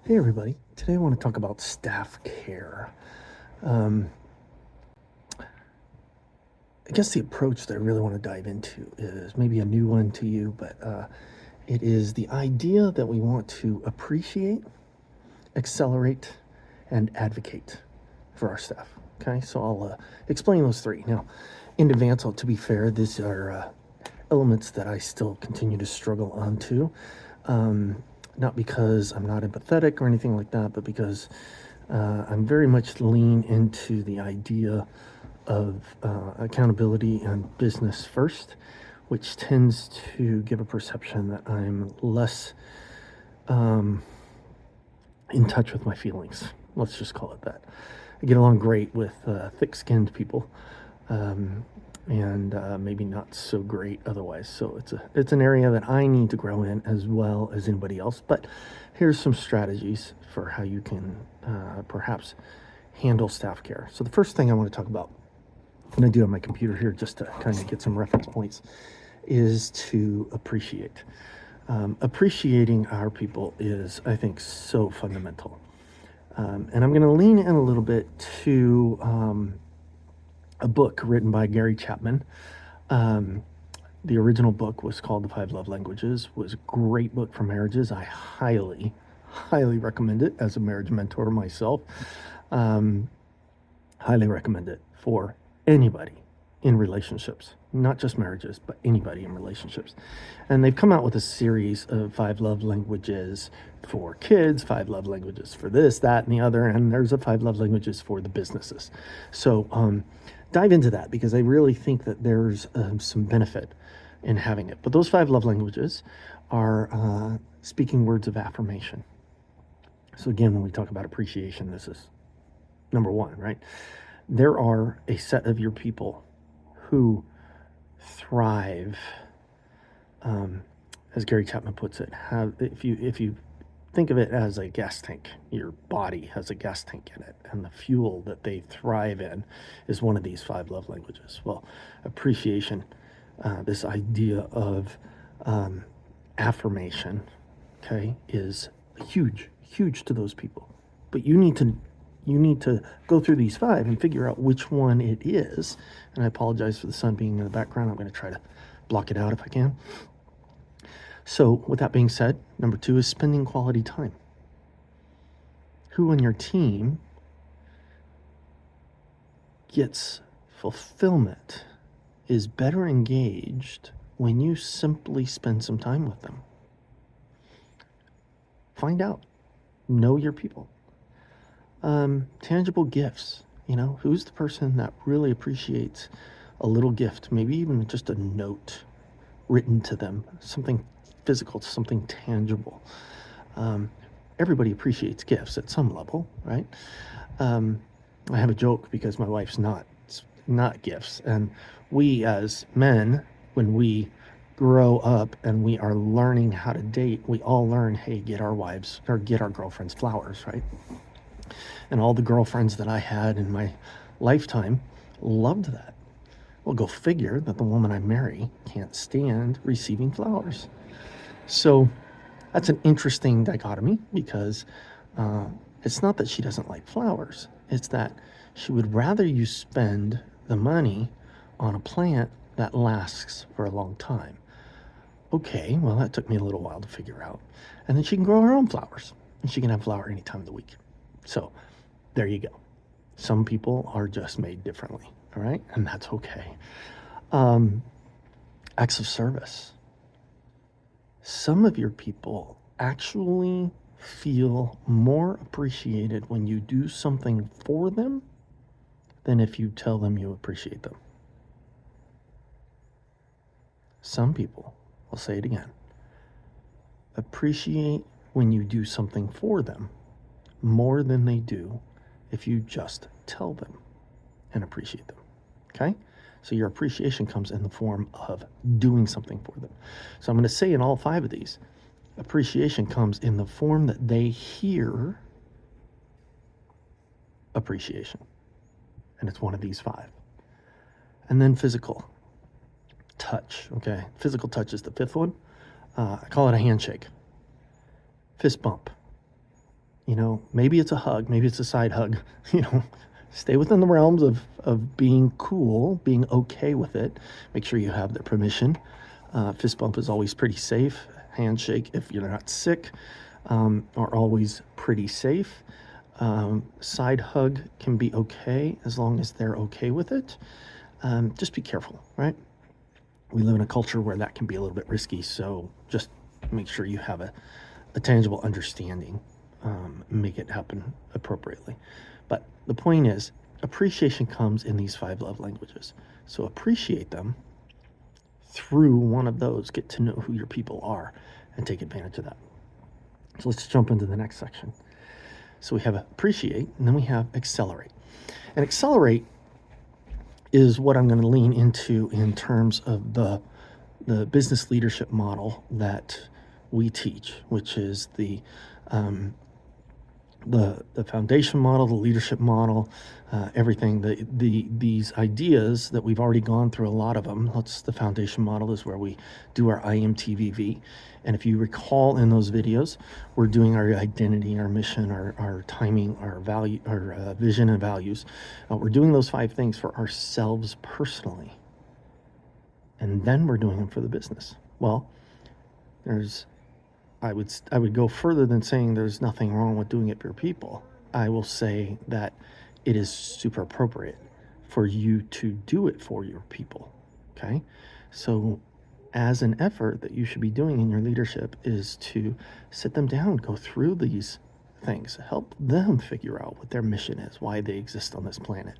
Hey everybody, today I want to talk about staff care. Um, I guess the approach that I really want to dive into is maybe a new one to you, but it is the idea that we want to appreciate, accelerate, and advocate for our staff. Okay, so I'll explain those three. Now, in advance, to be fair, these are elements that I still continue to struggle onto. Not because I'm not empathetic or anything like that, but because I'm very much lean into the idea of accountability and business first, which tends to give a perception that I'm less in touch with my feelings. Let's just call it that. I get along great with thick-skinned people, and maybe not so great otherwise. So it's an area that I need to grow in as well as anybody else. But here's some strategies for how you can perhaps handle staff care. So the first thing I want to talk about, and I do have my computer here just to kind of get some reference points, is to appreciate. Appreciating our people is, I think, so fundamental. And I'm going to lean in a little bit to a book written by Gary Chapman. The original book was called The Five Love Languages. Was a great book for marriages. I highly, highly recommend it as a marriage mentor myself. Highly recommend it for anybody in relationships, not just marriages, but anybody in relationships. And they've come out with a series of 5 love languages for kids, 5 love languages for this, that, and the other, and there's a 5 love languages for the businesses. So dive into that because I really think that there's some benefit in having it. But those 5 love languages are speaking words of affirmation. So again, when we talk about appreciation, this is number one, right? There are a set of your people who thrive, as Gary Chapman puts it. If you think of it as a gas tank, your body has a gas tank in it, and the fuel that they thrive in is one of these 5 love languages. Well, appreciation, this idea of affirmation, okay, is huge to those people. But you need to go through these 5 and figure out which one it is. And I apologize for the sun being in the background. I'm going to try to block it out if I can. So with that being said, number 2 is spending quality time. Who on your team gets fulfillment, is better engaged when you simply spend some time with them? Find out. Know your people. Tangible gifts. Who's the person that really appreciates a little gift, maybe even just a note written to them, something physical, something tangible. Everybody appreciates gifts at some level, right? I have a joke because my wife's not gifts, and we as men, when we grow up and we are learning how to date, we all learn, hey, get our wives or get our girlfriends flowers, right? And all the girlfriends that I had in my lifetime loved that. Well, go figure that the woman I marry can't stand receiving flowers. So that's an interesting dichotomy because it's not that she doesn't like flowers. It's that she would rather you spend the money on a plant that lasts for a long time. Okay, well, that took me a little while to figure out. And then she can grow her own flowers, and she can have flower any time of the week. So there you go. Some people are just made differently, all right? And that's okay. Acts of service. Some of your people actually feel more appreciated when you do something for them than if you tell them you appreciate them. Some people, I'll say it again, appreciate when you do something for them more than they do if you just tell them and appreciate them, okay? So your appreciation comes in the form of doing something for them. So I'm going to say in all 5 of these, appreciation comes in the form that they hear appreciation. And it's one of these 5. And then physical touch, okay? Physical touch is the 5th one. I call it a handshake, fist bump, Maybe it's a hug, maybe it's a side hug. you know, Stay within the realms of being cool, being okay with it. Make sure you have their permission. Fist bump is always pretty safe. Handshake, if you're not sick, are always pretty safe. Side hug can be okay as long as they're okay with it. Just be careful, right? We live in a culture where that can be a little bit risky, so just make sure you have a tangible understanding. Make it happen appropriately. But the point is, appreciation comes in these 5 love languages. So appreciate them through one of those. Get to know who your people are and take advantage of that. So let's jump into the next section. So we have appreciate, and then we have accelerate. And accelerate is what I'm going to lean into in terms of the business leadership model that we teach, which is the foundation model, the leadership model, everything. These ideas that we've already gone through a lot of them. The foundation model is where we do our IMTVV, and if you recall in those videos, we're doing our identity, our mission, our timing, our value, our vision and values. We're doing those 5 things for ourselves personally, and then we're doing them for the business. Well, I would go further than saying there's nothing wrong with doing it for people. I will say that it is super appropriate for you to do it for your people. Okay? So as an effort that you should be doing in your leadership is to sit them down, go through these things, help them figure out what their mission is, why they exist on this planet.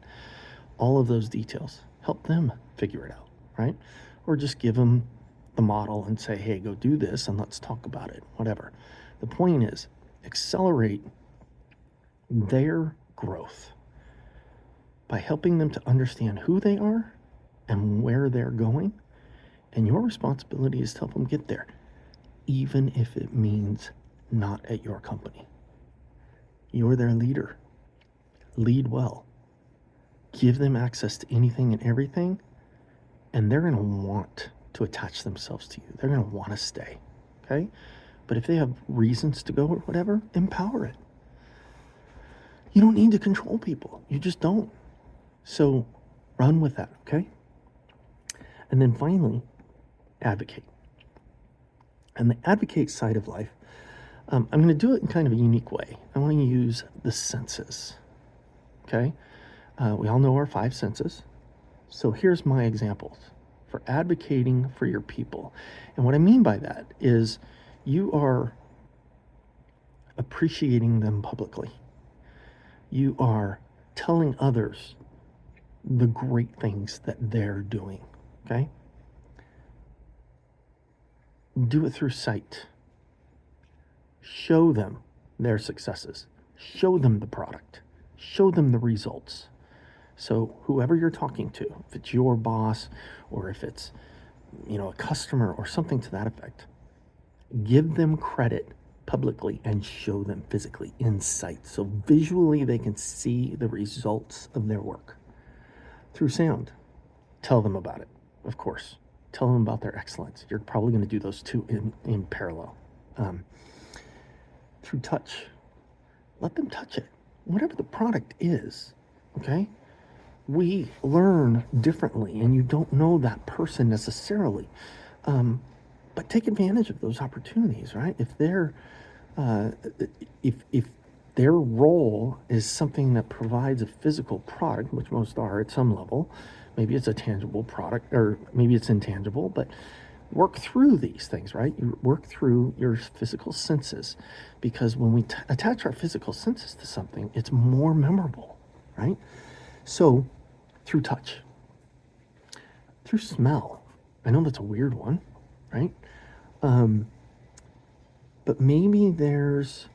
All of those details, help them figure it out, right? Or just give them the model and say, hey, go do this and let's talk about it, whatever. The point is, accelerate their growth by helping them to understand who they are and where they're going. And your responsibility is to help them get there, even if it means not at your company. You're their leader. Lead well. Give them access to anything and everything, and they're going to want to attach themselves to you. They're going to want to stay, okay? But if they have reasons to go or whatever, empower it. You don't need to control people. You just don't. So run with that, okay? And then finally, advocate. And the advocate side of life, I'm going to do it in kind of a unique way. I want to use the senses, okay? We all know our 5 senses. So here's my examples for advocating for your people. And what I mean by that is you are appreciating them publicly. You are telling others the great things that they're doing, okay? Do it through sight. Show them their successes. Show them the product. Show them the results. So whoever you're talking to, if it's your boss or if it's, a customer or something to that effect, give them credit publicly and show them physically in sight. So visually they can see the results of their work. Through sound, tell them about it, of course. Tell them about their excellence. You're probably going to do those 2 in parallel. Through touch, let them touch it. Whatever the product is, okay? We learn differently, and you don't know that person necessarily. But take advantage of those opportunities, right? If they're, if their role is something that provides a physical product, which most are at some level, maybe it's a tangible product, or maybe it's intangible, but work through these things, right? You work through your physical senses, because when we attach our physical senses to something, it's more memorable, right? So through touch, through smell. I know that's a weird one, right? But maybe there's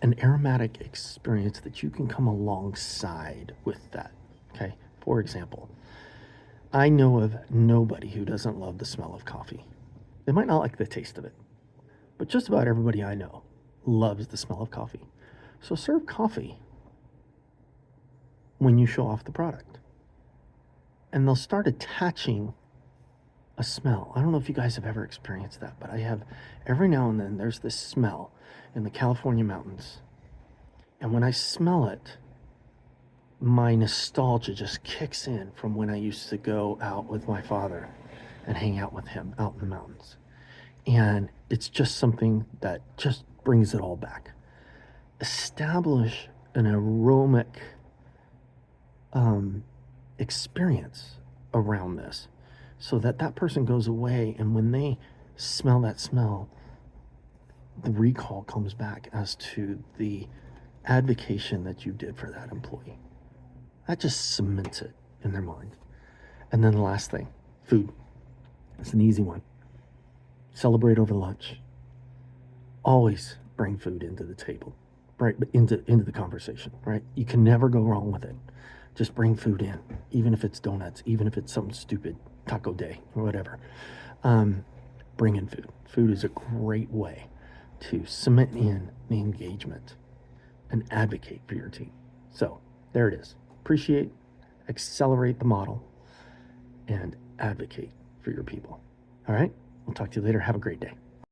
an aromatic experience that you can come alongside with that, okay? For example, I know of nobody who doesn't love the smell of coffee. They might not like the taste of it, but just about everybody I know loves the smell of coffee. So serve coffee when you show off the product, and they'll start attaching a smell. I don't know if you guys have ever experienced that, but I have. Every now and then there's this smell in the California mountains And when I smell it, my nostalgia just kicks in from when I used to go out with my father and hang out with him out in the mountains. And it's just something that just brings it all back. Establish an aromatic experience around this so that that person goes away, and when they smell that smell, the recall comes back as to the advocation that you did for that employee. That just cements it in their mind. And then the last thing, food. It's an easy one. Celebrate over lunch. Always bring food into the table, right? Into the conversation, right? You can never go wrong with it. Just bring food in, even if it's donuts, even if it's something stupid, taco day or whatever. Bring in food. Food is a great way to cement in the engagement and advocate for your team. So there it is. Appreciate, accelerate the model, and advocate for your people. All right? We'll talk to you later. Have a great day.